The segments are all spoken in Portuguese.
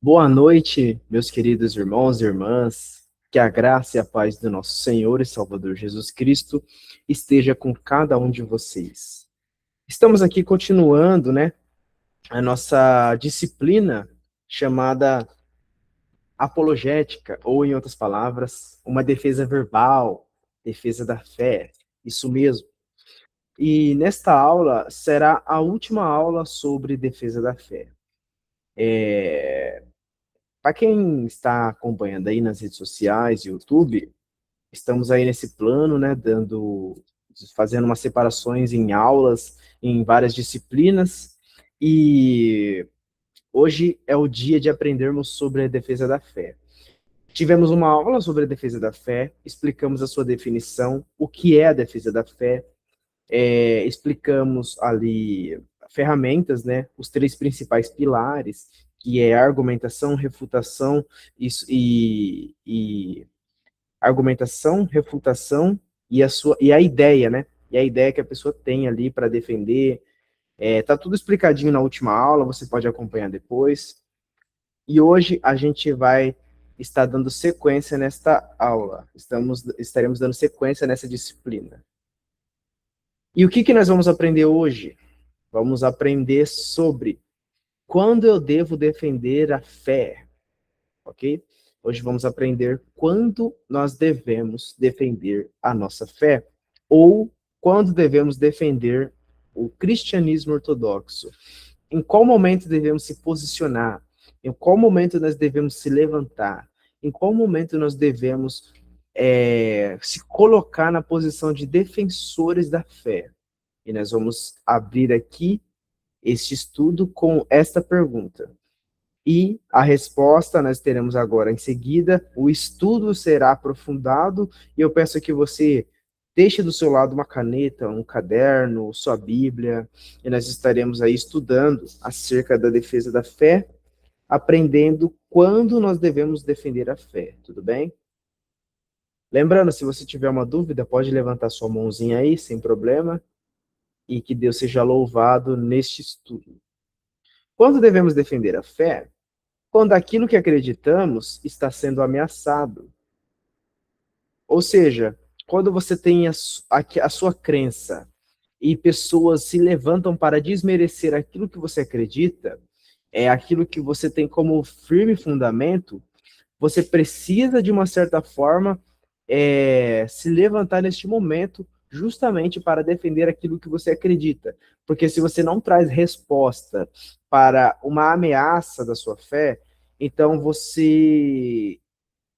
Boa noite, meus queridos irmãos e irmãs. Que a graça e a paz do nosso Senhor e Salvador Jesus Cristo esteja com cada um de vocês. Estamos aqui continuando, a nossa disciplina chamada apologética, ou em outras palavras, uma defesa verbal, defesa da fé. Isso mesmo. E nesta aula será a última aula sobre defesa da fé. Para quem está acompanhando aí nas redes sociais, YouTube, estamos aí nesse plano, fazendo umas separações em aulas, em várias disciplinas, e hoje é o dia de aprendermos sobre a defesa da fé. Tivemos uma aula sobre a defesa da fé, explicamos a sua definição, o que é a defesa da fé, explicamos ali ferramentas, os três principais pilares, que é argumentação, refutação e argumentação, refutação e a ideia, né? E a ideia que a pessoa tem ali para defender. Tá tudo explicadinho na última aula, você pode acompanhar depois. E hoje a gente vai estar dando sequência nesta aula. Estaremos dando sequência nessa disciplina. E o que nós vamos aprender hoje? Vamos aprender sobre quando eu devo defender a fé, ok? Hoje vamos aprender quando nós devemos defender a nossa fé, ou quando devemos defender o cristianismo ortodoxo. Em qual momento devemos se posicionar? Em qual momento nós devemos se levantar? Em qual momento nós devemos se colocar na posição de defensores da fé? E nós vamos abrir aqui este estudo com esta pergunta. E a resposta nós teremos agora em seguida. O estudo será aprofundado e eu peço que você deixe do seu lado uma caneta, um caderno, sua Bíblia, e nós estaremos aí estudando acerca da defesa da fé, aprendendo quando nós devemos defender a fé, tudo bem? Lembrando, se você tiver uma dúvida, pode levantar sua mãozinha aí, sem problema, e que Deus seja louvado neste estudo. Quando devemos defender a fé? Quando aquilo que acreditamos está sendo ameaçado. Ou seja, quando você tem a sua crença e pessoas se levantam para desmerecer aquilo que você acredita, é aquilo que você tem como firme fundamento, você precisa, de uma certa forma, se levantar neste momento justamente para defender aquilo que você acredita. Porque se você não traz resposta para uma ameaça da sua fé, então você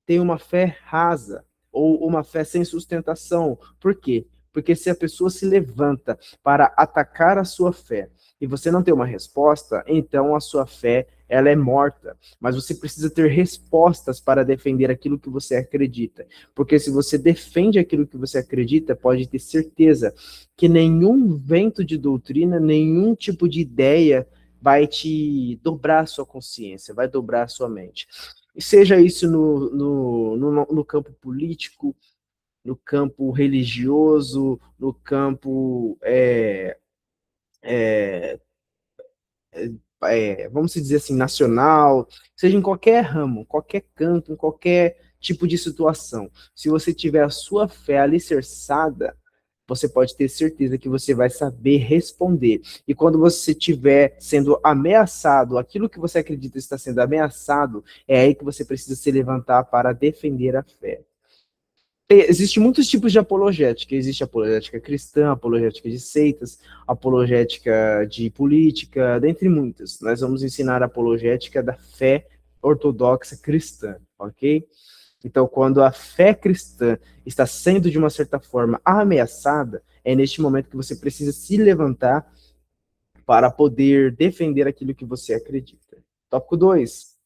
tem uma fé rasa ou uma fé sem sustentação. Por quê? Porque se a pessoa se levanta para atacar a sua fé e você não tem uma resposta, então a sua fé ela é morta. Mas você precisa ter respostas para defender aquilo que você acredita. Porque se você defende aquilo que você acredita, pode ter certeza que nenhum vento de doutrina, nenhum tipo de ideia vai te dobrar a sua consciência, vai dobrar a sua mente. E seja isso no campo político, no campo religioso, no campo, vamos dizer assim, nacional, seja em qualquer ramo, qualquer canto, em qualquer tipo de situação. Se você tiver a sua fé alicerçada, você pode ter certeza que você vai saber responder. E quando você estiver sendo ameaçado, aquilo que você acredita está sendo ameaçado, é aí que você precisa se levantar para defender a fé. Existem muitos tipos de apologética. Existe apologética cristã, apologética de seitas, apologética de política, dentre muitas. Nós vamos ensinar a apologética da fé ortodoxa cristã, ok? Então, quando a fé cristã está sendo, de uma certa forma, ameaçada, é neste momento que você precisa se levantar para poder defender aquilo que você acredita. Tópico 2.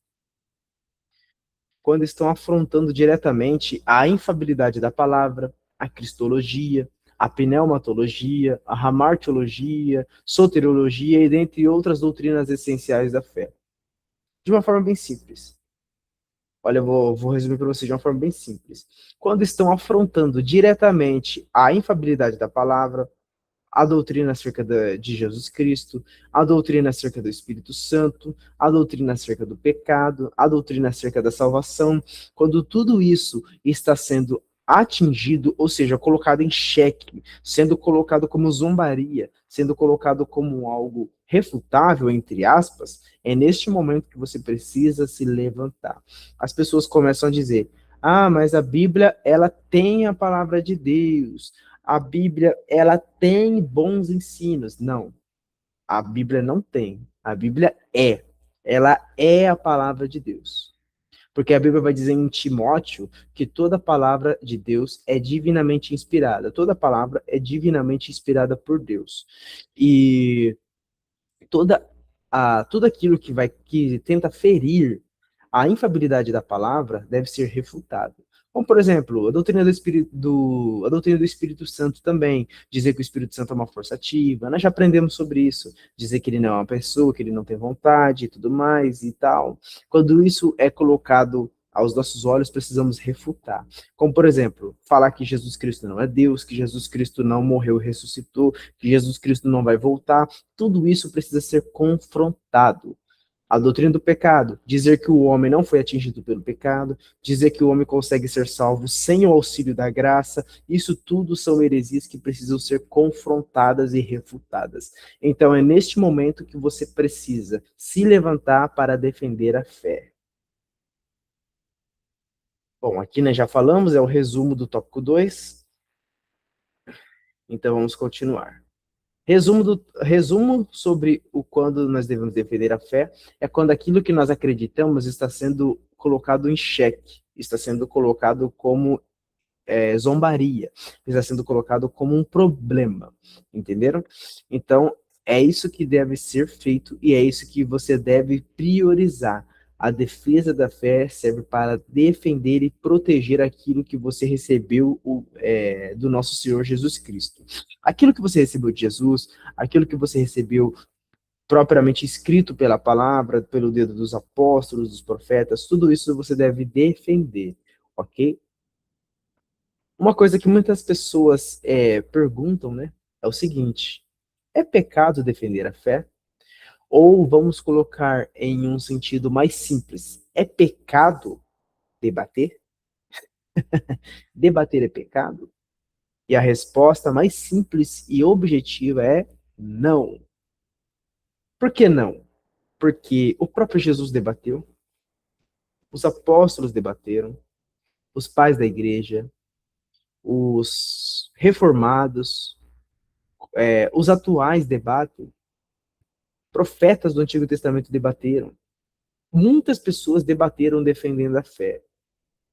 Quando estão afrontando diretamente a infabilidade da palavra, a cristologia, a pneumatologia, a hamartiologia, soteriologia e dentre outras doutrinas essenciais da fé. De uma forma bem simples. Olha, eu vou resumir para você de uma forma bem simples. Quando estão afrontando diretamente a infabilidade da palavra, a doutrina acerca de Jesus Cristo, a doutrina acerca do Espírito Santo, a doutrina acerca do pecado, a doutrina acerca da salvação. Quando tudo isso está sendo atingido, ou seja, colocado em xeque, sendo colocado como zombaria, sendo colocado como algo refutável, entre aspas, é neste momento que você precisa se levantar. As pessoas começam a dizer: ah, mas a Bíblia, ela tem a palavra de Deus. A Bíblia, ela tem bons ensinos. Não, a Bíblia não tem. A Bíblia é. Ela é a palavra de Deus. Porque a Bíblia vai dizer em Timóteo que toda palavra de Deus é divinamente inspirada. Toda palavra é divinamente inspirada por Deus. E tudo aquilo que tenta ferir a infabilidade da palavra deve ser refutado. Como, por exemplo, a doutrina do Espírito Santo também, dizer que o Espírito Santo é uma força ativa, nós já aprendemos sobre isso, dizer que ele não é uma pessoa, que ele não tem vontade e tudo mais e tal. Quando isso é colocado aos nossos olhos, precisamos refutar. Como, por exemplo, falar que Jesus Cristo não é Deus, que Jesus Cristo não morreu e ressuscitou, que Jesus Cristo não vai voltar, tudo isso precisa ser confrontado. A doutrina do pecado, dizer que o homem não foi atingido pelo pecado, dizer que o homem consegue ser salvo sem o auxílio da graça, isso tudo são heresias que precisam ser confrontadas e refutadas. Então é neste momento que você precisa se levantar para defender a fé. Bom, aqui nós já falamos, é o resumo do tópico 2. Então vamos continuar. Resumo sobre o quando nós devemos defender a fé é quando aquilo que nós acreditamos está sendo colocado em xeque, está sendo colocado como zombaria, está sendo colocado como um problema, entenderam? Então, é isso que deve ser feito e é isso que você deve priorizar. A defesa da fé serve para defender e proteger aquilo que você recebeu do nosso Senhor Jesus Cristo. Aquilo que você recebeu de Jesus, aquilo que você recebeu propriamente escrito pela palavra, pelo dedo dos apóstolos, dos profetas, tudo isso você deve defender, ok? Uma coisa que muitas pessoas perguntam, né, é o seguinte: é pecado defender a fé? Ou vamos colocar em um sentido mais simples: é pecado debater? Debater é pecado? E a resposta mais simples e objetiva é não. Por que não? Porque o próprio Jesus debateu, os apóstolos debateram, os pais da igreja, os reformados, os atuais debatem, profetas do Antigo Testamento debateram. Muitas pessoas debateram defendendo a fé.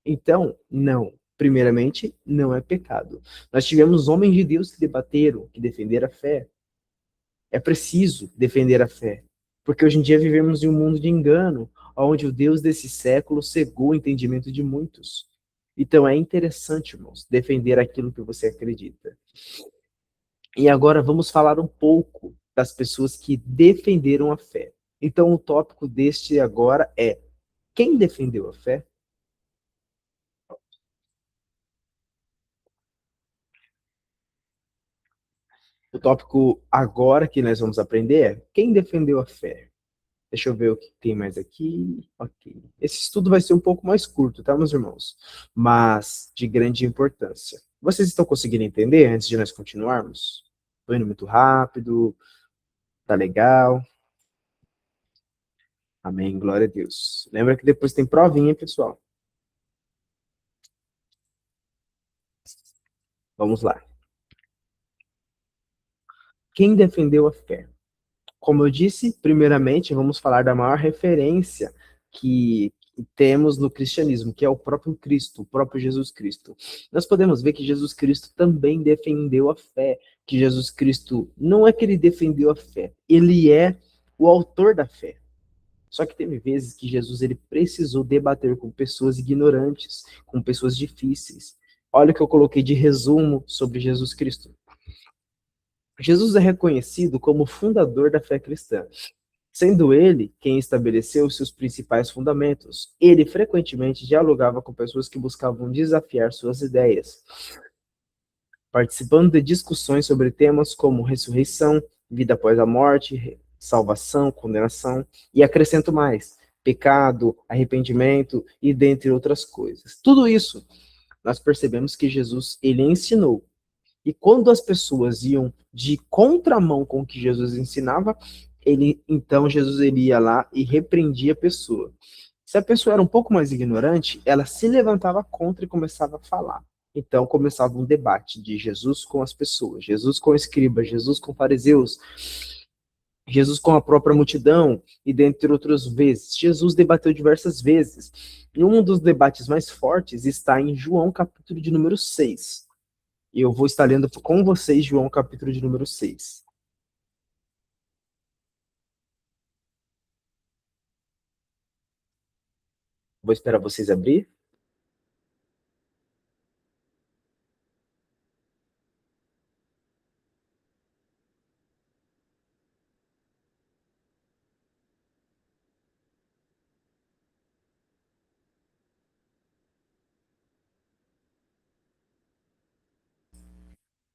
Então, não. Primeiramente, não é pecado. Nós tivemos homens de Deus que debateram, que defenderam a fé. É preciso defender a fé. Porque hoje em dia vivemos em um mundo de engano, onde o Deus desse século cegou o entendimento de muitos. Então é interessante, irmãos, defender aquilo que você acredita. E agora vamos falar um pouco das pessoas que defenderam a fé. Então o tópico deste agora é: quem defendeu a fé? O tópico agora que nós vamos aprender é: quem defendeu a fé? Deixa eu ver o que tem mais aqui. Ok. Esse estudo vai ser um pouco mais curto, tá, meus irmãos? Mas de grande importância. Vocês estão conseguindo entender antes de nós continuarmos? Estou indo muito rápido, tá legal. Amém, glória a Deus. Lembra que depois tem provinha, pessoal. Vamos lá. Quem defendeu a fé? Como eu disse, primeiramente, vamos falar da maior referência que temos no cristianismo, que é o próprio Cristo, o próprio Jesus Cristo. Nós podemos ver que Jesus Cristo também defendeu a fé, que Jesus Cristo não é que ele defendeu a fé, ele é o autor da fé. Só que teve vezes que Jesus ele precisou debater com pessoas ignorantes, com pessoas difíceis. Olha o que eu coloquei de resumo sobre Jesus Cristo. Jesus é reconhecido como o fundador da fé cristã, sendo ele quem estabeleceu seus principais fundamentos. Ele frequentemente dialogava com pessoas que buscavam desafiar suas ideias. participando de discussões sobre temas como ressurreição, vida após a morte, salvação, condenação, e acrescento mais, pecado, arrependimento e dentre outras coisas. Tudo isso nós percebemos que Jesus ele ensinou. E quando as pessoas iam de contramão com o que Jesus ensinava, então Jesus ele ia lá e repreendia a pessoa. Se a pessoa era um pouco mais ignorante, ela se levantava contra e começava a falar. Então começava um debate de Jesus com as pessoas, Jesus com escribas, Jesus com fariseus, Jesus com a própria multidão e dentre outras vezes. Jesus debateu diversas vezes. E um dos debates mais fortes está em João capítulo de número 6. E eu vou estar lendo com vocês João capítulo de número 6. Vou esperar vocês abrir.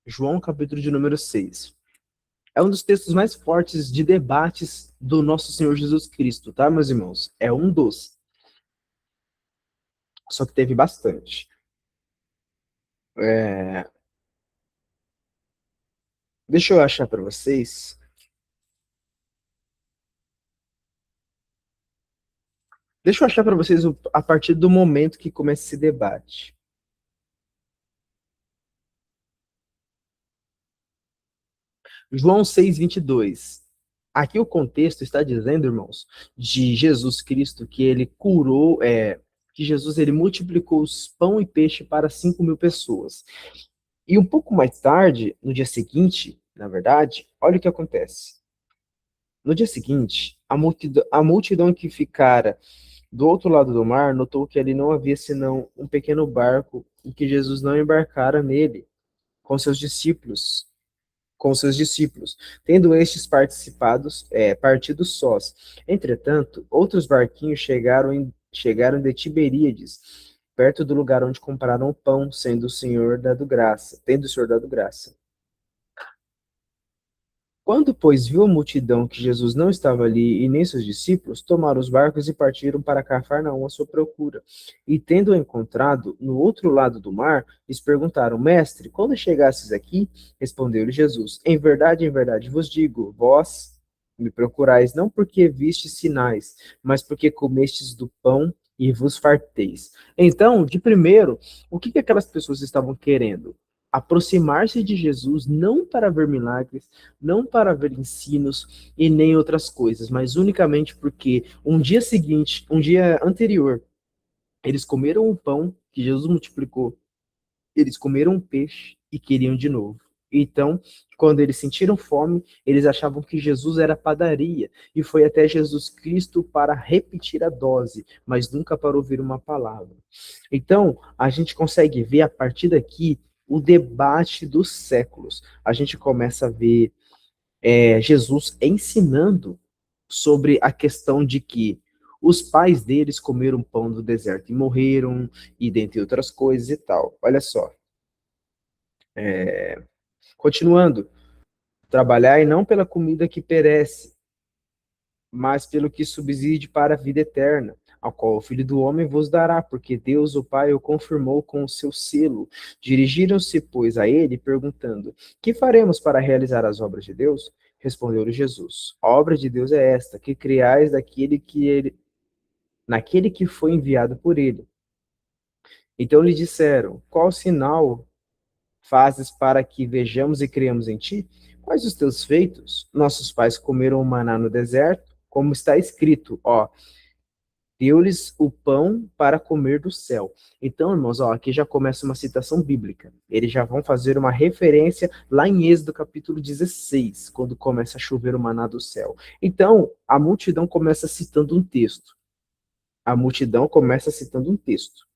João capítulo de número 6. É um dos textos mais fortes de debates do nosso Senhor Jesus Cristo, tá, meus irmãos? É um dos. Só que teve bastante. É... Deixa eu achar para vocês. Deixa eu achar para vocês a partir do momento que começa esse debate. João 6:22. Aqui o contexto está dizendo, irmãos, de Jesus Cristo que ele curou, que Jesus ele multiplicou os pão e peixe para 5.000 pessoas. E um pouco mais tarde, no dia seguinte, na verdade, olha o que acontece. No dia seguinte, a multidão que ficara do outro lado do mar notou que ali não havia senão um pequeno barco e que Jesus não embarcara nele com seus discípulos, tendo estes partido sós. Entretanto, outros barquinhos chegaram de Tiberíades, perto do lugar onde compraram o pão, tendo o Senhor dado graça. Quando, pois, viu a multidão que Jesus não estava ali e nem seus discípulos, tomaram os barcos e partiram para Cafarnaum à sua procura. E tendo-o encontrado no outro lado do mar, lhes perguntaram: Mestre, quando chegastes aqui? Respondeu-lhe Jesus: em verdade vos digo, vós me procurais não porque vistes sinais, mas porque comestes do pão e vos farteis. Então, de primeiro, o que aquelas pessoas estavam querendo? Aproximar-se de Jesus não para ver milagres, não para ver ensinos e nem outras coisas, mas unicamente porque um dia anterior, eles comeram o pão que Jesus multiplicou, eles comeram o peixe e queriam de novo. Então, quando eles sentiram fome, eles achavam que Jesus era padaria e foi até Jesus Cristo para repetir a dose, mas nunca para ouvir uma palavra. Então, a gente consegue ver a partir daqui o debate dos séculos. A gente começa a ver Jesus ensinando sobre a questão de que os pais deles comeram pão do deserto e morreram, e dentre outras coisas e tal. Olha só. Continuando. Trabalhai não pela comida que perece, mas pelo que subside para a vida eterna, ao qual o Filho do Homem vos dará, porque Deus, o Pai, o confirmou com o seu selo. Dirigiram-se, pois, a ele, perguntando: Que faremos para realizar as obras de Deus? Respondeu-lhe Jesus: A obra de Deus é esta, que criais naquele que foi enviado por ele. Então lhe disseram: Qual sinal fazes para que vejamos e criamos em ti? Quais os teus feitos? Nossos pais comeram o maná no deserto, como está escrito, ó, deu-lhes o pão para comer do céu. Então, irmãos, ó, aqui já começa uma citação bíblica. Eles já vão fazer uma referência lá em Êxodo capítulo 16, quando começa a chover o maná do céu. Então, a multidão começa citando um texto. A multidão começa citando um texto.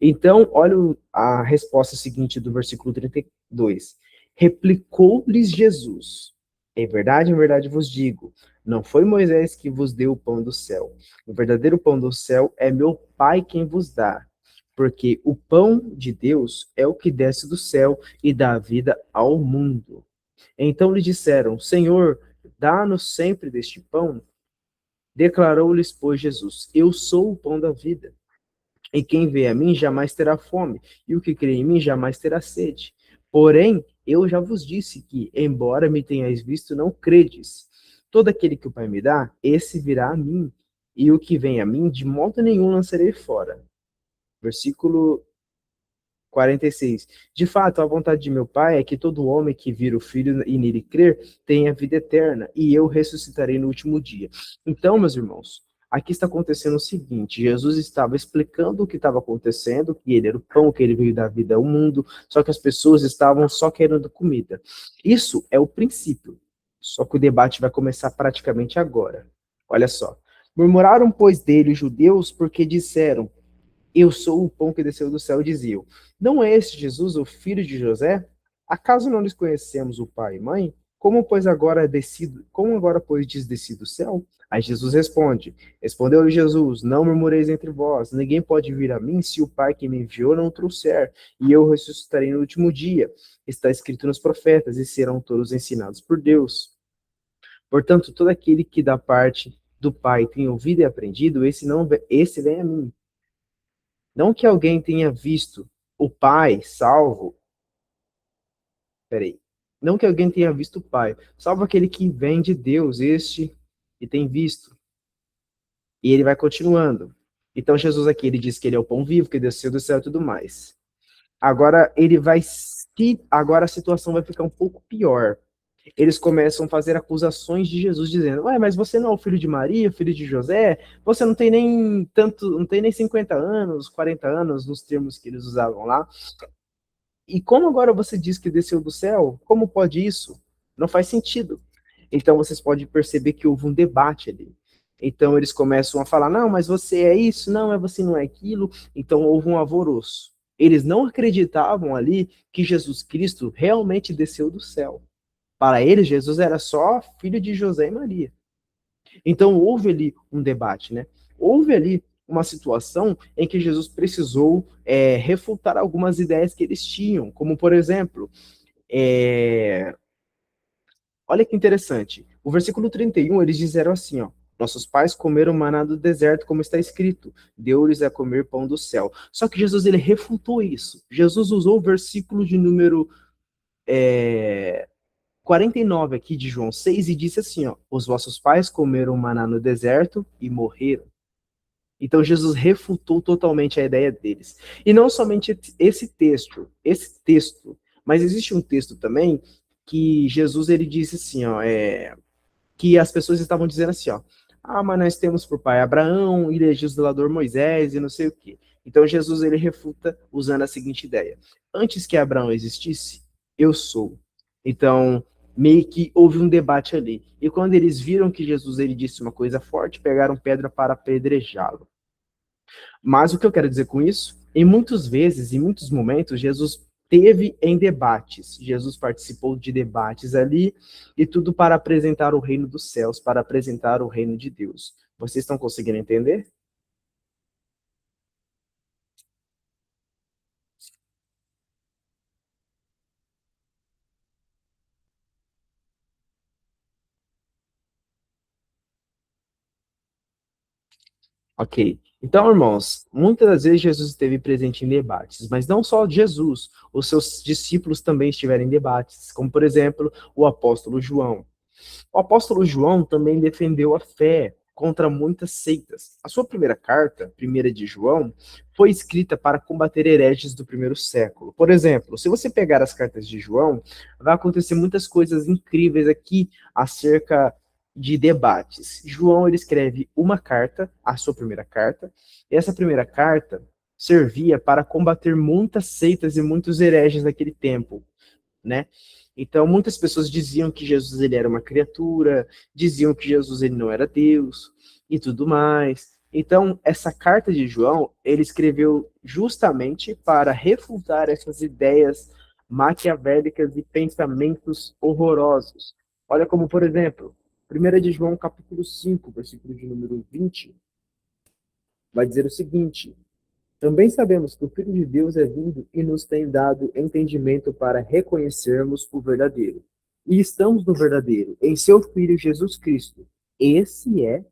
Então, olha a resposta seguinte do versículo 32. Replicou-lhes Jesus: em verdade vos digo, não foi Moisés que vos deu o pão do céu. O verdadeiro pão do céu é meu Pai quem vos dá. porque o pão de Deus é o que desce do céu e dá vida ao mundo. Então lhe disseram: Senhor, dá-nos sempre deste pão. Declarou-lhes, pois, Jesus: Eu sou o pão da vida. E quem vê a mim jamais terá fome, e o que crê em mim jamais terá sede. Porém, eu já vos disse que, embora me tenhais visto, não credes. Todo aquele que o Pai me dá, esse virá a mim, e o que vem a mim, de modo nenhum lançarei fora. Versículo 46. De fato, a vontade de meu Pai é que todo homem que vira o Filho e nele crer tenha vida eterna, e eu ressuscitarei no último dia. Então, meus irmãos, aqui está acontecendo o seguinte: Jesus estava explicando o que estava acontecendo, que ele era o pão, que ele veio dar vida ao mundo, só que as pessoas estavam só querendo comida. Isso é o princípio, só que o debate vai começar praticamente agora. Olha só. Murmuraram, pois, dele os judeus, porque disseram: Eu sou o pão que desceu do céu, diziam. Não é este Jesus, o filho de José? Acaso não lhes conhecemos o pai e mãe? Como agora, pois, diz descido do céu? Aí Jesus responde: Respondeu-lhe Jesus: Não murmureis entre vós, ninguém pode vir a mim se o Pai que me enviou não o trouxer, e eu ressuscitarei no último dia. Está escrito nos profetas, e serão todos ensinados por Deus. Portanto, todo aquele que da parte do Pai tem ouvido e aprendido, esse vem a mim. Não que alguém tenha visto o Pai salvo, peraí. Não que alguém tenha visto o Pai, salvo aquele que vem de Deus, este e tem visto. E ele vai continuando. Então Jesus aqui ele diz que ele é o pão vivo, que desceu do céu e tudo mais. Agora ele vai agora a situação vai ficar um pouco pior. Eles começam a fazer acusações de Jesus dizendo: "Ué, mas você não é o filho de Maria, filho de José? Você não tem nem tanto, não tem nem 50 anos, 40 anos nos termos que eles usavam lá. E como agora você diz que desceu do céu? Como pode isso? Não faz sentido." Então vocês podem perceber que houve um debate ali. Então eles começam a falar: não, mas você é isso, não, é você não é aquilo. Então houve um alvoroço. Eles não acreditavam ali que Jesus Cristo realmente desceu do céu. Para eles, Jesus era só filho de José e Maria. Então houve ali um debate, né? Houve ali uma situação em que Jesus precisou refutar algumas ideias que eles tinham, como por exemplo, é, olha que interessante, o versículo 31 eles disseram assim, ó: nossos pais comeram maná do deserto, como está escrito, deu-lhes a comer pão do céu. Só que Jesus ele refutou isso. Jesus usou o versículo de número 49 aqui de João 6 e disse assim, ó: os vossos pais comeram maná no deserto e morreram. Então Jesus refutou totalmente a ideia deles. E não somente esse texto, mas existe um texto também que Jesus ele disse assim, ó, que as pessoas estavam dizendo assim, ó: ah, mas nós temos por pai Abraão e legislador Moisés e não sei o quê. Então Jesus ele refuta usando a seguinte ideia: antes que Abraão existisse, eu sou. Então meio que houve um debate ali. E quando eles viram que Jesus ele disse uma coisa forte, pegaram pedra para apedrejá-lo. Mas o que eu quero dizer com isso? Em muitas vezes, em muitos momentos, Jesus teve em debates. Jesus participou de debates ali e tudo para apresentar o reino dos céus, para apresentar o reino de Deus. Vocês estão conseguindo entender? Ok. Então, irmãos, muitas das vezes Jesus esteve presente em debates, mas não só Jesus, os seus discípulos também estiveram em debates, como por exemplo o apóstolo João. O apóstolo João também defendeu a fé contra muitas seitas. A sua primeira carta, primeira de João, foi escrita para combater hereges do primeiro século. Por exemplo, se você pegar as cartas de João, vai acontecer muitas coisas incríveis aqui acerca de debates. João ele escreve uma carta, a sua primeira carta, e essa primeira carta servia para combater muitas seitas e muitos hereges daquele tempo, né? Então, muitas pessoas diziam que Jesus ele era uma criatura, diziam que Jesus ele não era Deus e tudo mais. Então, essa carta de João, ele escreveu justamente para refutar essas ideias maquiavélicas e pensamentos horrorosos. Olha como, por exemplo, 1 de João, capítulo 5, versículo de número 20, vai dizer o seguinte: Também sabemos que o Filho de Deus é vindo e nos tem dado entendimento para reconhecermos o verdadeiro. E estamos no verdadeiro, em seu Filho Jesus Cristo. Esse é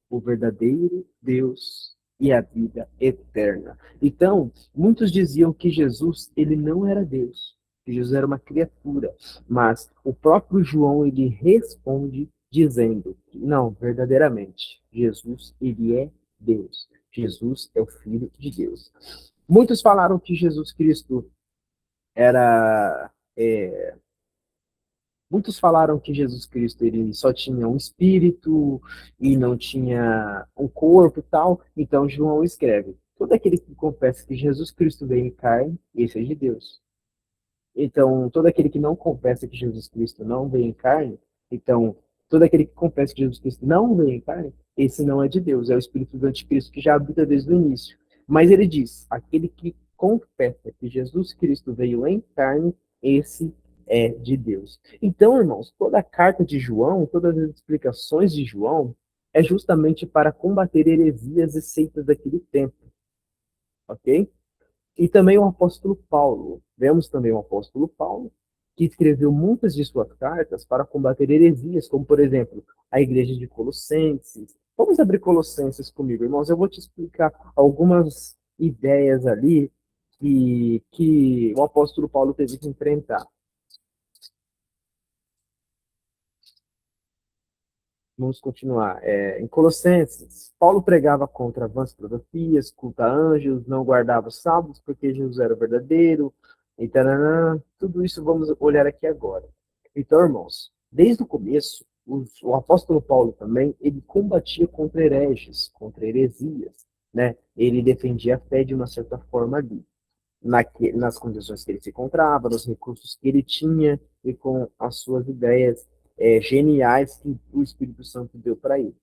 o verdadeiro Deus e a vida eterna. Então, muitos diziam que Jesus, ele não era Deus, que Jesus era uma criatura, mas o próprio João, ele responde dizendo, não, verdadeiramente, Jesus, ele é Deus. Jesus é o Filho de Deus. Muitos falaram que Jesus Cristo era Muitos falaram que Jesus Cristo ele só tinha um espírito e não tinha um corpo e tal. Então João escreve: todo aquele que confessa que Jesus Cristo veio em carne, esse é de Deus. Então, todo aquele que não confessa que Jesus Cristo não veio em carne, então, todo aquele que confessa que Jesus Cristo não veio em carne, esse não é de Deus, é o espírito do anticristo que já habita desde o início. Mas ele diz: aquele que confessa que Jesus Cristo veio em carne, esse é de Deus. Então, irmãos, toda a carta de João, todas as explicações de João, é justamente para combater heresias e seitas daquele tempo, ok? E também o apóstolo Paulo. Vemos também o apóstolo Paulo, que escreveu muitas de suas cartas para combater heresias, como, por exemplo, a igreja de Colossenses. Vamos abrir Colossenses comigo, irmãos. Eu vou te explicar algumas ideias ali que o apóstolo Paulo teve que enfrentar. Vamos continuar. Em Colossenses, Paulo pregava contra vãs filosofias, culto a anjos, não guardava os sábados porque Jesus era o verdadeiro, e taranã, tudo isso vamos olhar aqui agora. Então, irmãos, desde o começo, o apóstolo Paulo também, ele combatia contra hereges, contra heresias, né? Ele defendia a fé de uma certa forma ali nas condições que ele se encontrava, nos recursos que ele tinha e com as suas ideias geniais que o Espírito Santo deu para ele.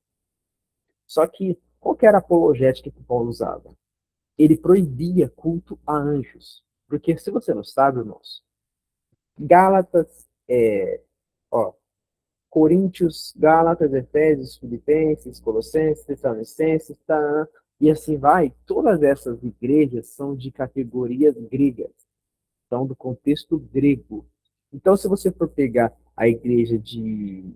Só que qual que era a apologética que Paulo usava? Ele proibia culto a anjos. Porque se você não sabe, irmãos, Gálatas, ó, Coríntios, Gálatas, Efésios, Filipenses, Colossenses, Tessalonicenses, tá, e assim vai, todas essas igrejas são de categorias gregas, são do contexto grego. Então, se você for pegar a igreja de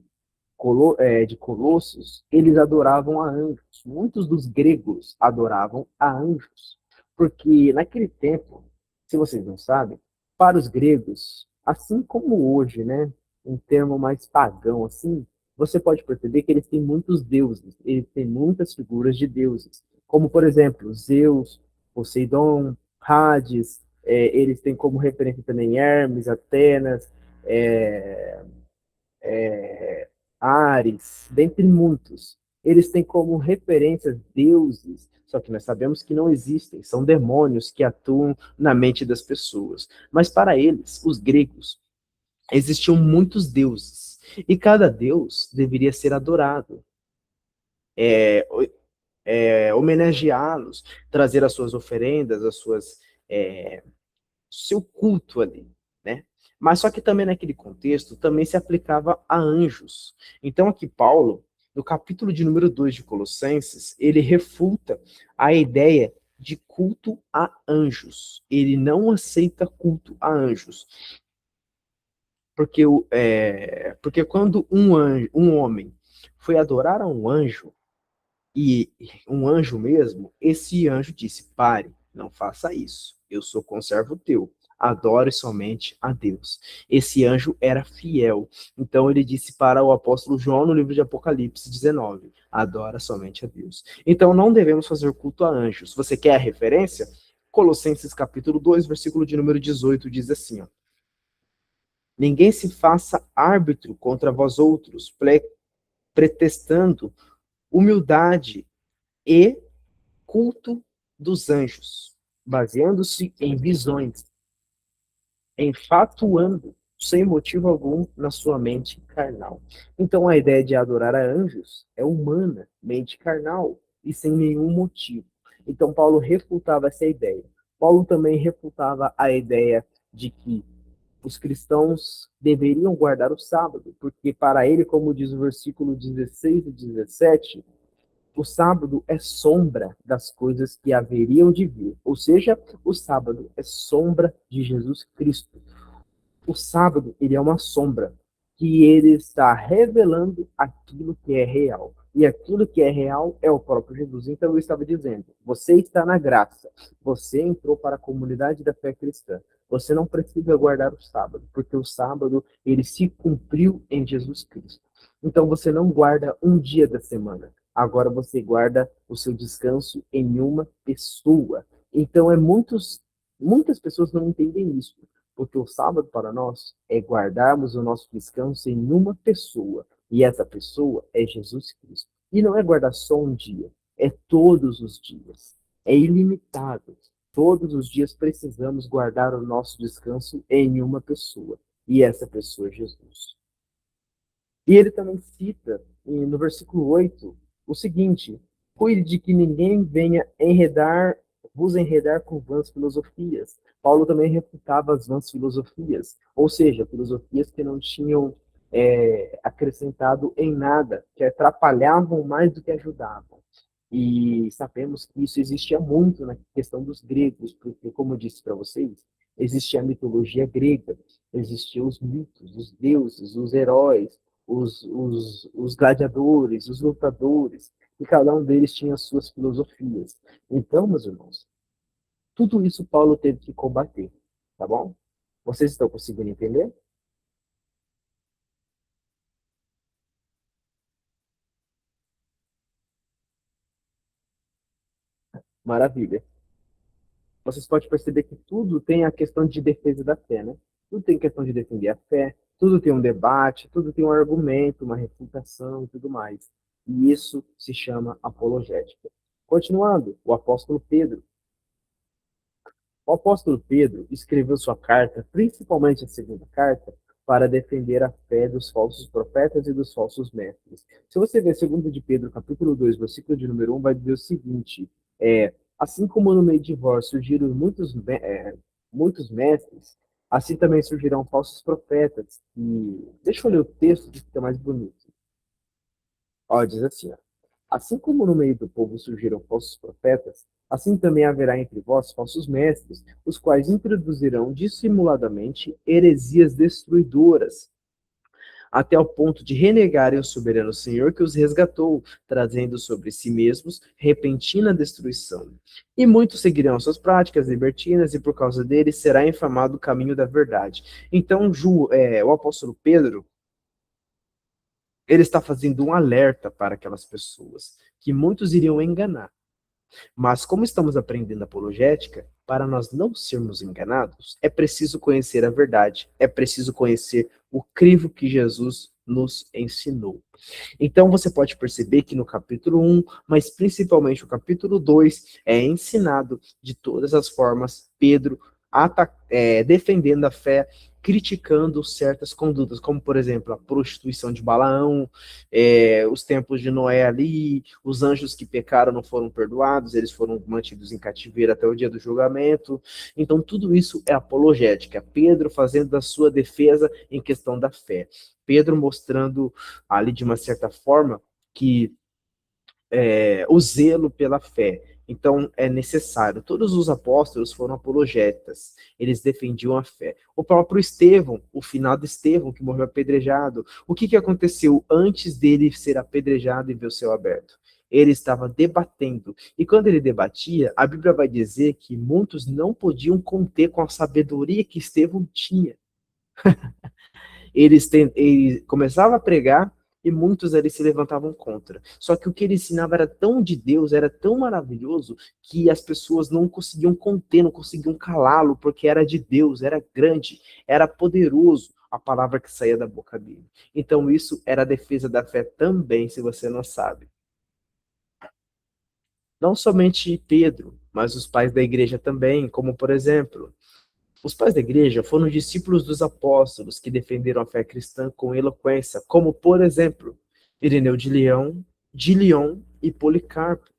Colossos, eles adoravam a anjos. Muitos dos gregos adoravam a anjos. Porque naquele tempo, se vocês não sabem, para os gregos, assim como hoje, né, um termo mais pagão assim, você pode perceber que eles têm muitos deuses, eles têm muitas figuras de deuses, como por exemplo, Zeus, Poseidon, Hades, eles têm como referência também Hermes, Atenas, é, Ares, dentre muitos. Eles têm como referência deuses, só que nós sabemos que não existem, são demônios que atuam na mente das pessoas. Mas para eles, os gregos, existiam muitos deuses, e cada deus deveria ser adorado, homenageá-los, trazer as suas oferendas, seu culto ali, né? Mas só que também naquele contexto também se aplicava a anjos. Então aqui Paulo, no capítulo de número 2 de Colossenses, ele refuta a ideia de culto a anjos. Ele não aceita culto a anjos. Porque quando um homem foi adorar a um anjo, e um anjo mesmo, esse anjo disse: pare, não faça isso. Eu sou conservo teu. Adore somente a Deus. Esse anjo era fiel. Então ele disse para o apóstolo João no livro de Apocalipse 19: adora somente a Deus. Então não devemos fazer culto a anjos. Você quer a referência? Colossenses capítulo 2, versículo de número 18 diz assim: ó, ninguém se faça árbitro contra vós outros, pretextando humildade e culto dos anjos, baseando-se em visões, enfatuando sem motivo algum na sua mente carnal. Então a ideia de adorar a anjos é humana, mente carnal e sem nenhum motivo. Então Paulo refutava essa ideia. Paulo também refutava a ideia de que os cristãos deveriam guardar o sábado, porque para ele, como diz o versículo 16 e 17, O sábado é sombra das coisas que haveriam de vir. Ou seja, o sábado é sombra de Jesus Cristo. O sábado, ele é uma sombra que ele está revelando aquilo que é real. E aquilo que é real é o próprio Jesus. Então eu estava dizendo, você está na graça. Você entrou para a comunidade da fé cristã. Você não precisa guardar o sábado, porque o sábado ele se cumpriu em Jesus Cristo. Então você não guarda um dia da semana. Agora você guarda o seu descanso em uma pessoa. Então muitas pessoas não entendem isso. Porque o sábado para nós é guardarmos o nosso descanso em uma pessoa. E essa pessoa é Jesus Cristo. E não é guardar só um dia, é todos os dias. É ilimitado. Todos os dias precisamos guardar o nosso descanso em uma pessoa. E essa pessoa é Jesus. E ele também cita, no versículo 8, o seguinte: cuide de que ninguém venha vos enredar com vãs filosofias. Paulo também refutava as vãs filosofias, ou seja, filosofias que não tinham acrescentado em nada, que atrapalhavam mais do que ajudavam. E sabemos que isso existia muito na questão dos gregos, porque, como eu disse para vocês, existia a mitologia grega, existiam os mitos, os deuses, os heróis, os gladiadores, os lutadores, e cada um deles tinha suas filosofias. Então, meus irmãos, tudo isso Paulo teve que combater, tá bom? Vocês estão conseguindo entender? Maravilha. Vocês podem perceber que tudo tem a questão de defesa da fé, né? Tudo tem questão de defender a fé, tudo tem um debate, tudo tem um argumento, uma refutação e tudo mais. E isso se chama apologética. Continuando, o apóstolo Pedro escreveu sua carta, principalmente a segunda carta, para defender a fé dos falsos profetas e dos falsos mestres. Se você ver 2 de Pedro, capítulo 2, versículo de número 1, vai dizer o seguinte: assim como no meio de vós surgiram muitos mestres, assim também surgirão falsos profetas. E deixa eu ler o texto que fica mais bonito. Ó, diz assim, ó: assim como no meio do povo surgiram falsos profetas, assim também haverá entre vós falsos mestres, os quais introduzirão dissimuladamente heresias destruidoras, até ao ponto de renegarem o soberano Senhor que os resgatou, trazendo sobre si mesmos repentina destruição. E muitos seguirão suas práticas libertinas, e por causa deles será infamado o caminho da verdade. Então, o apóstolo Pedro, ele está fazendo um alerta para aquelas pessoas, que muitos iriam enganar. Mas como estamos aprendendo apologética, para nós não sermos enganados, é preciso conhecer a verdade, é preciso conhecer o crivo que Jesus nos ensinou. Então você pode perceber que no capítulo 1, mas principalmente o capítulo 2, é ensinado de todas as formas Pedro defendendo a fé, criticando certas condutas, como por exemplo a prostituição de Balaão, os tempos de Noé ali, os anjos que pecaram não foram perdoados, eles foram mantidos em cativeiro até o dia do julgamento. Então tudo isso é apologética, Pedro fazendo a sua defesa em questão da fé, Pedro mostrando ali de uma certa forma que o zelo pela fé. Então é necessário. Todos os apóstolos foram apologetas, eles defendiam a fé. O próprio Estevão, o finado Estevão, que morreu apedrejado, o que aconteceu antes dele ser apedrejado e ver o céu aberto? Ele estava debatendo. E quando ele debatia, a Bíblia vai dizer que muitos não podiam conter com a sabedoria que Estevão tinha. Ele começava a pregar e muitos ali se levantavam contra. Só que o que ele ensinava era tão de Deus, era tão maravilhoso, que as pessoas não conseguiam conter, não conseguiam calá-lo, porque era de Deus, era grande, era poderoso a palavra que saía da boca dele. Então isso era a defesa da fé também, se você não sabe. Não somente Pedro, mas os pais da igreja também, como por exemplo, os pais da igreja foram discípulos dos apóstolos que defenderam a fé cristã com eloquência, como, por exemplo, Ireneu de Lyon e Policarpo.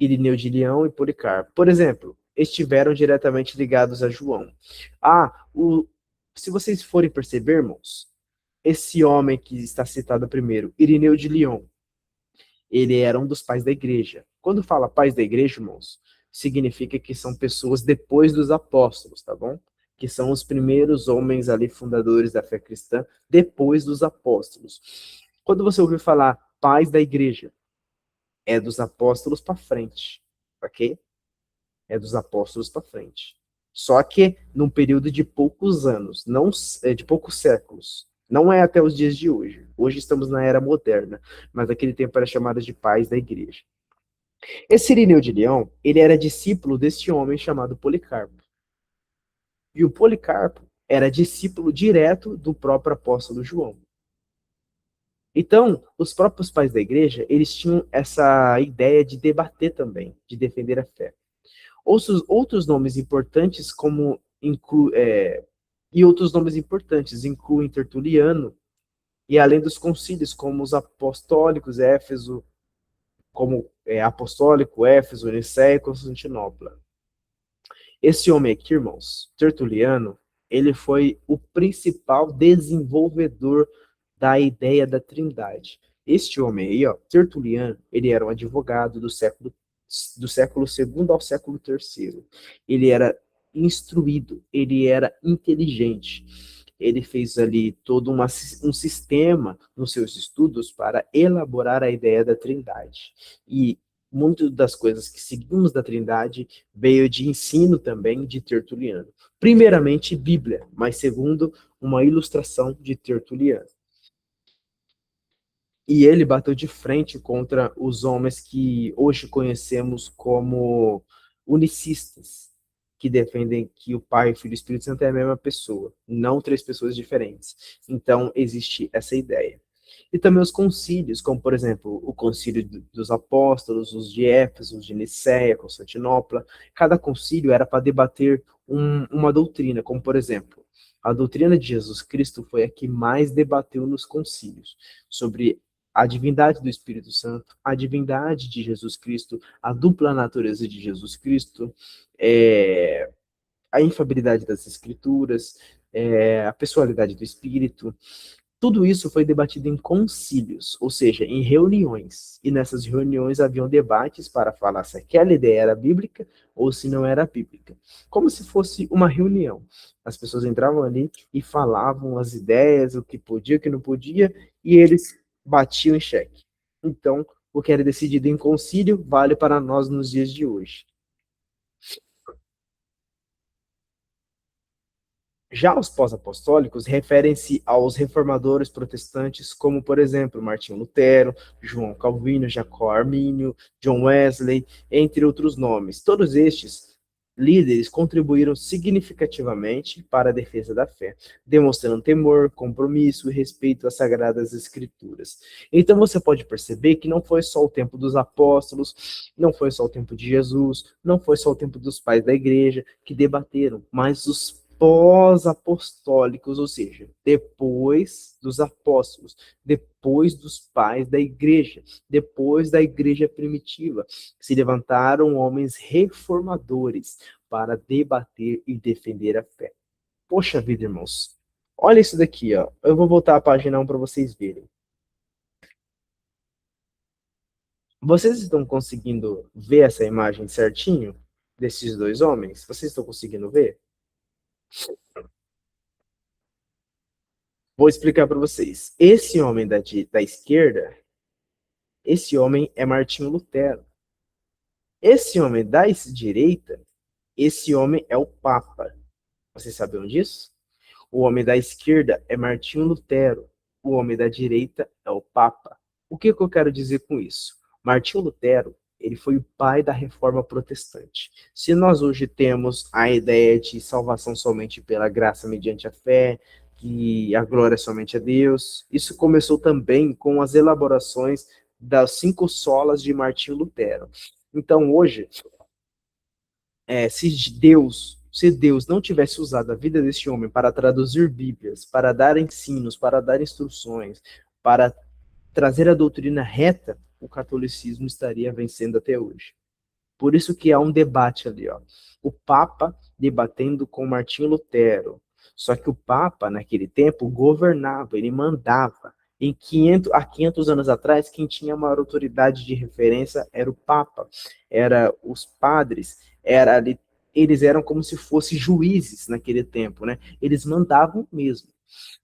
Irineu de Leão e Policarpo. Por exemplo, estiveram diretamente ligados a João. Ah, se vocês forem perceber, irmãos, esse homem que está citado primeiro, Irineu de Lyon, ele era um dos pais da igreja. Quando fala pais da igreja, irmãos, significa que são pessoas depois dos apóstolos, tá bom? Que são os primeiros homens ali fundadores da fé cristã depois dos apóstolos. Quando você ouvir falar pais da igreja, é dos apóstolos para frente, ok? É dos apóstolos para frente. Só que num período de poucos anos, não de poucos séculos. Não é até os dias de hoje. Hoje estamos na era moderna, mas naquele tempo era chamado de pais da igreja. Esse Irineu de Leão, ele era discípulo deste homem chamado Policarpo. E o Policarpo era discípulo direto do próprio apóstolo João. Então, os próprios pais da igreja, eles tinham essa ideia de debater também, de defender a fé. Outros nomes importantes, e outros nomes importantes incluem Tertuliano, e além dos concílios, como os apostólicos, Éfeso, como apostólico, Éfeso, Nicéia e Constantinopla. Esse homem aqui, irmãos, Tertuliano, ele foi o principal desenvolvedor da ideia da Trindade. Este homem aí, ó, Tertuliano, ele era um advogado do século segundo ao século terceiro. Ele era instruído, ele era inteligente. Ele fez ali todo um sistema nos seus estudos para elaborar a ideia da Trindade. E muitas das coisas que seguimos da Trindade veio de ensino também de Tertuliano. Primeiramente, Bíblia, mas segundo, uma ilustração de Tertuliano. E ele bateu de frente contra os homens que hoje conhecemos como unicistas, que defendem que o Pai, o Filho e o Espírito Santo é a mesma pessoa, não três pessoas diferentes. Então, existe essa ideia. E também os concílios, como, por exemplo, o concílio dos apóstolos, os de Éfeso, os de Nicéia, Constantinopla. Cada concílio era para debater uma doutrina, como, por exemplo, a doutrina de Jesus Cristo foi a que mais debateu nos concílios, sobre a divindade do Espírito Santo, a divindade de Jesus Cristo, a dupla natureza de Jesus Cristo, a infabilidade das Escrituras, a pessoalidade do Espírito. Tudo isso foi debatido em concílios, ou seja, em reuniões. E nessas reuniões haviam debates para falar se aquela ideia era bíblica ou se não era bíblica. Como se fosse uma reunião. As pessoas entravam ali e falavam as ideias, o que podia, o que não podia, e eles batiam em xeque. Então, o que era decidido em concílio vale para nós nos dias de hoje. Já os pós-apostólicos referem-se aos reformadores protestantes, como, por exemplo, Martinho Lutero, João Calvino, Jacó Armínio, John Wesley, entre outros nomes. Todos estes líderes contribuíram significativamente para a defesa da fé, demonstrando temor, compromisso e respeito às sagradas escrituras. Então você pode perceber que não foi só o tempo dos apóstolos, não foi só o tempo de Jesus, não foi só o tempo dos pais da igreja que debateram, mas os pós-apostólicos, ou seja, depois dos apóstolos, depois dos pais da igreja, depois da igreja primitiva, se levantaram homens reformadores para debater e defender a fé. Poxa vida, irmãos. Olha isso daqui, ó. Eu vou voltar a página 1 para vocês verem. Vocês estão conseguindo ver essa imagem certinho desses dois homens? Vocês estão conseguindo ver? Vou explicar para vocês. Esse homem da esquerda, esse homem é Martinho Lutero. Esse homem da direita, esse homem é o Papa. Vocês sabiam disso? O homem da esquerda é Martinho Lutero. O homem da direita é o Papa. O que eu quero dizer com isso? Martinho Lutero, ele foi o pai da reforma protestante. Se nós hoje temos a ideia de salvação somente pela graça mediante a fé, que a glória é somente a Deus, isso começou também com as elaborações das 5 solas de Martinho Lutero. Então, hoje, se Deus não tivesse usado a vida desse homem para traduzir Bíblias, para dar ensinos, para dar instruções, para trazer a doutrina reta, o catolicismo estaria vencendo até hoje. Por isso que há um debate ali, ó. O Papa debatendo com Martinho Lutero, Só que o Papa, naquele tempo, governava, ele mandava. Há 500 anos atrás, quem tinha maior autoridade de referência era o Papa, era os padres, eles eram como se fossem juízes naquele tempo, né? Eles mandavam mesmo.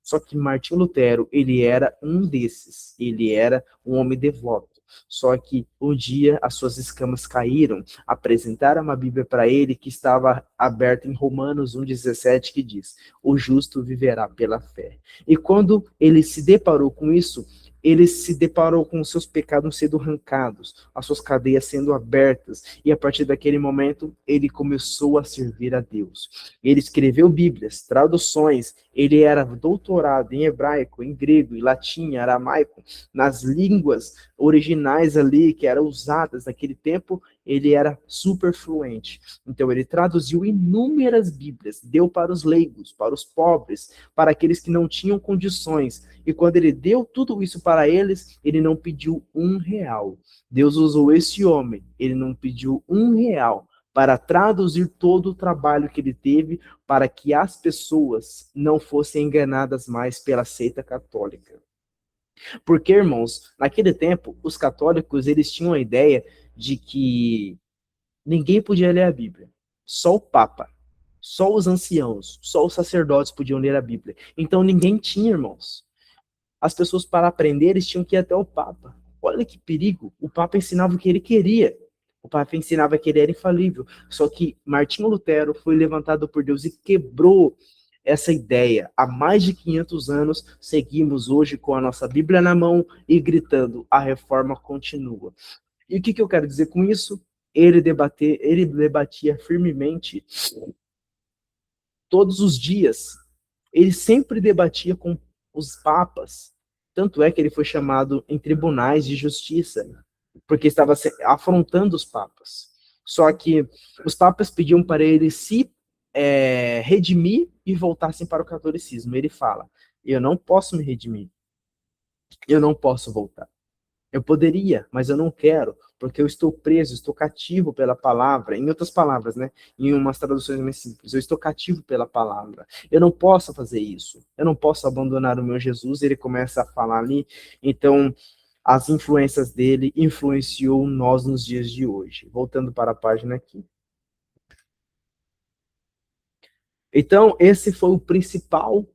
Só que Martinho Lutero, ele era um desses, ele era um homem devoto. Só que um dia as suas escamas caíram, apresentaram uma Bíblia para ele que estava aberta em Romanos 1,17, que diz: o justo viverá pela fé. E quando ele se deparou com isso, ele se deparou com os seus pecados sendo arrancados, as suas cadeias sendo abertas, e a partir daquele momento ele começou a servir a Deus. Ele escreveu Bíblias, traduções, ele era doutorado em hebraico, em grego, em latim, aramaico, nas línguas originais ali que eram usadas naquele tempo, ele era super fluente. Então ele traduziu inúmeras Bíblias, deu para os leigos, para os pobres, para aqueles que não tinham condições. E quando ele deu tudo isso para eles, ele não pediu R$ 1. Deus usou esse homem, ele não pediu R$ 1 para traduzir todo o trabalho que ele teve para que as pessoas não fossem enganadas mais pela seita católica. Porque, irmãos, naquele tempo, os católicos, eles tinham a ideia de que ninguém podia ler a Bíblia. Só o Papa, só os anciãos, só os sacerdotes podiam ler a Bíblia. Então ninguém tinha, irmãos. As pessoas, para aprender, eles tinham que ir até o Papa. Olha que perigo. O Papa ensinava o que ele queria. O Papa ensinava que ele era infalível. Só que Martinho Lutero foi levantado por Deus e quebrou essa ideia. Há mais de 500 anos, seguimos hoje com a nossa Bíblia na mão e gritando: a reforma continua. E o que eu quero dizer com isso? Ele debatia firmemente todos os dias. Ele sempre debatia com os papas. Tanto é que ele foi chamado em tribunais de justiça, porque estava afrontando os papas. Só que os papas pediam para ele se redimir e voltassem para o catolicismo. Ele fala: eu não posso me redimir, eu não posso voltar. Eu poderia, mas eu não quero, porque eu estou preso, estou cativo pela palavra. Em outras palavras, né? Em umas traduções mais simples, eu estou cativo pela palavra. Eu não posso fazer isso. Eu não posso abandonar o meu Jesus. Ele começa a falar ali. Então, as influências dele influenciou nós nos dias de hoje. Voltando para a página aqui. Então, esse foi o principal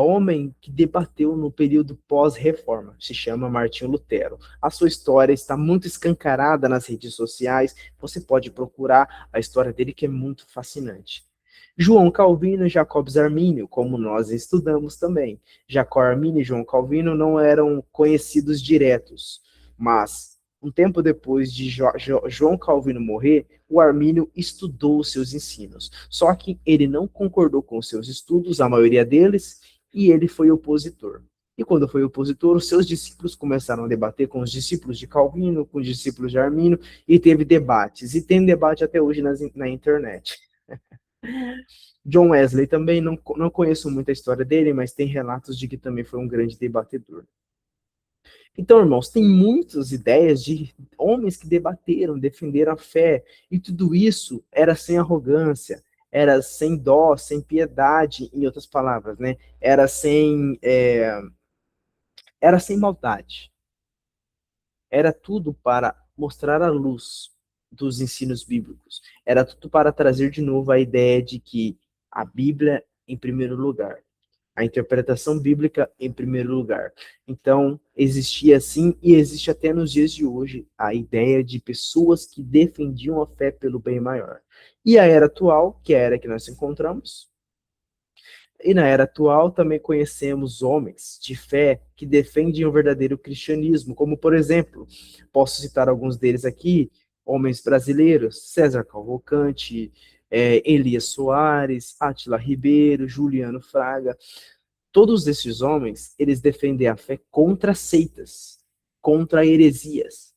homem que debateu no período pós-reforma, se chama Martinho Lutero. A sua história está muito escancarada nas redes sociais, você pode procurar a história dele, que é muito fascinante. João Calvino e Jacobs Armínio, como nós estudamos também. Jacó Armínio e João Calvino não eram conhecidos diretos, mas um tempo depois de João Calvino morrer, o Armínio estudou os seus ensinos. Só que ele não concordou com os seus estudos, a maioria deles, e ele foi opositor. E quando foi opositor, os seus discípulos começaram a debater com os discípulos de Calvino, com os discípulos de Armínio, e teve debates. E tem debate até hoje na internet. John Wesley também, não conheço muito a história dele, mas tem relatos de que também foi um grande debatedor. Então, irmãos, tem muitas ideias de homens que debateram, defenderam a fé, e tudo isso era sem arrogância, era sem dó, sem piedade, em outras palavras, né? Era sem maldade. Era tudo para mostrar a luz dos ensinos bíblicos. Era tudo para trazer de novo a ideia de que a Bíblia em primeiro lugar, a interpretação bíblica em primeiro lugar. Então, existia assim e existe até nos dias de hoje a ideia de pessoas que defendiam a fé pelo bem maior. E a era atual, que é a era que nós encontramos, e na era atual também conhecemos homens de fé que defendem o verdadeiro cristianismo, como por exemplo, posso citar alguns deles aqui, homens brasileiros: César Cavalcante, Elias Soares, Átila Ribeiro, Juliano Fraga. Todos esses homens, eles defendem a fé contra seitas, contra heresias.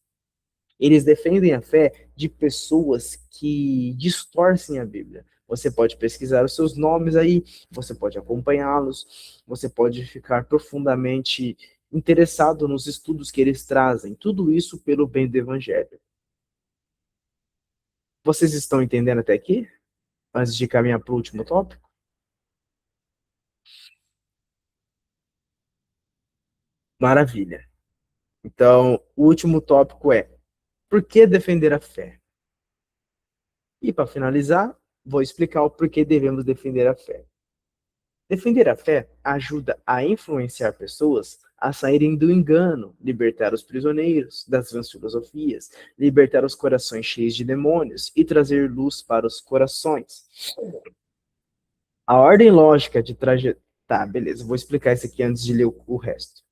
Eles defendem a fé de pessoas que distorcem a Bíblia. Você pode pesquisar os seus nomes aí, você pode acompanhá-los, você pode ficar profundamente interessado nos estudos que eles trazem. Tudo isso pelo bem do Evangelho. Vocês estão entendendo até aqui? Antes de caminhar para o último tópico? Maravilha. Então, o último tópico é: por que defender a fé? E para finalizar, vou explicar o porquê devemos defender a fé. Defender a fé ajuda a influenciar pessoas a saírem do engano, libertar os prisioneiros das vãs filosofias, libertar os corações cheios de demônios e trazer luz para os corações. A ordem lógica de trajetória. Tá, beleza, vou explicar isso aqui antes de ler o resto.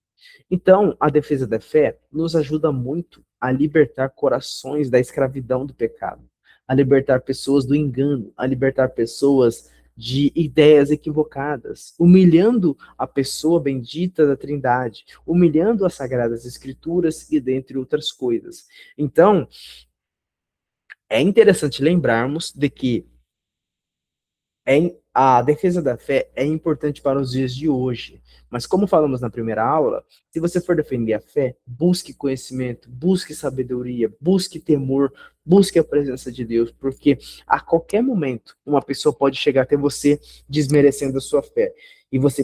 Então, a defesa da fé nos ajuda muito a libertar corações da escravidão do pecado, a libertar pessoas do engano, a libertar pessoas de ideias equivocadas, humilhando a pessoa bendita da Trindade, humilhando as sagradas escrituras e dentre outras coisas. Então, é interessante lembrarmos de que a defesa da fé é importante para os dias de hoje. Mas como falamos na primeira aula, se você for defender a fé, busque conhecimento, busque sabedoria, busque temor, busque a presença de Deus, porque a qualquer momento uma pessoa pode chegar até você desmerecendo a sua fé. E você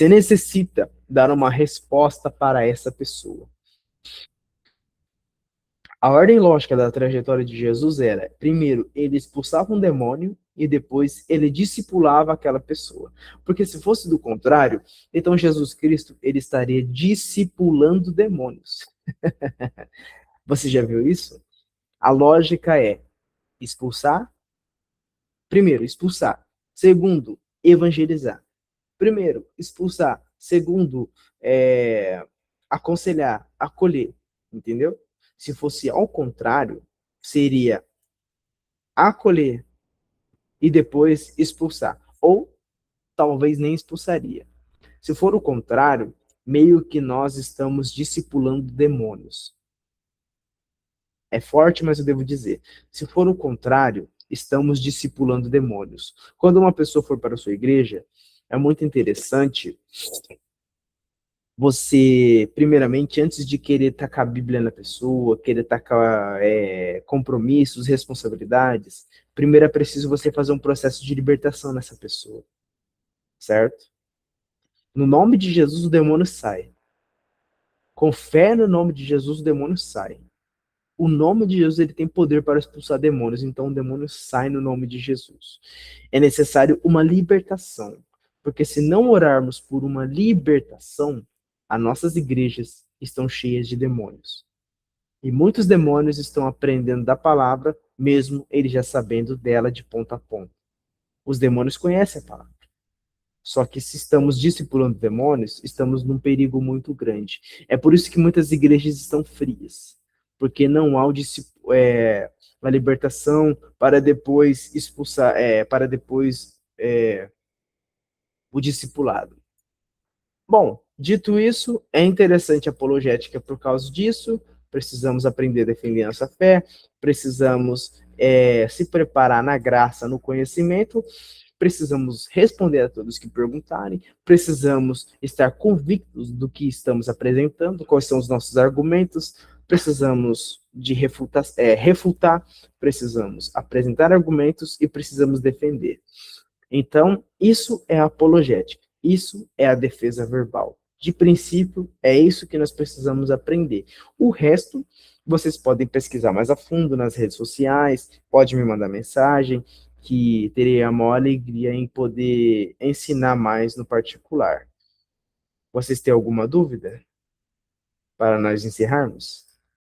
necessita dar uma resposta para essa pessoa. A ordem lógica da trajetória de Jesus era: primeiro, ele expulsava um demônio e depois ele discipulava aquela pessoa. Porque se fosse do contrário, então Jesus Cristo ele estaria discipulando demônios. Você já viu isso? A lógica é expulsar, primeiro, expulsar. Segundo, evangelizar. Primeiro, expulsar. Segundo, aconselhar, acolher. Entendeu? Se fosse ao contrário, seria acolher e depois expulsar. Ou talvez nem expulsaria. Se for o contrário, meio que nós estamos discipulando demônios. É forte, mas eu devo dizer. Se for o contrário, estamos discipulando demônios. Quando uma pessoa for para a sua igreja, é muito interessante você, primeiramente, antes de querer tacar a Bíblia na pessoa, querer tacar compromissos, responsabilidades, primeiro é preciso você fazer um processo de libertação nessa pessoa, certo? No nome de Jesus, o demônio sai. Com fé no nome de Jesus, o demônio sai. O nome de Jesus ele tem poder para expulsar demônios, então o demônio sai no nome de Jesus. É necessário uma libertação, porque se não orarmos por uma libertação, as nossas igrejas estão cheias de demônios. E muitos demônios estão aprendendo da palavra, mesmo eles já sabendo dela de ponta a ponta. Os demônios conhecem a palavra. Só que se estamos discipulando demônios, estamos num perigo muito grande. É por isso que muitas igrejas estão frias, porque não há uma libertação para depois expulsar, para depois o discipulado. Bom, dito isso, é interessante a apologética por causa disso. Precisamos aprender a defender nossa fé, precisamos se preparar na graça, no conhecimento, precisamos responder a todos que perguntarem, precisamos estar convictos do que estamos apresentando, quais são os nossos argumentos, precisamos de refutar, precisamos apresentar argumentos e precisamos defender. Então, isso é a apologética, isso é a defesa verbal. De princípio, é isso que nós precisamos aprender. O resto, vocês podem pesquisar mais a fundo nas redes sociais, pode me mandar mensagem, que terei a maior alegria em poder ensinar mais no particular. Vocês têm alguma dúvida para nós encerrarmos?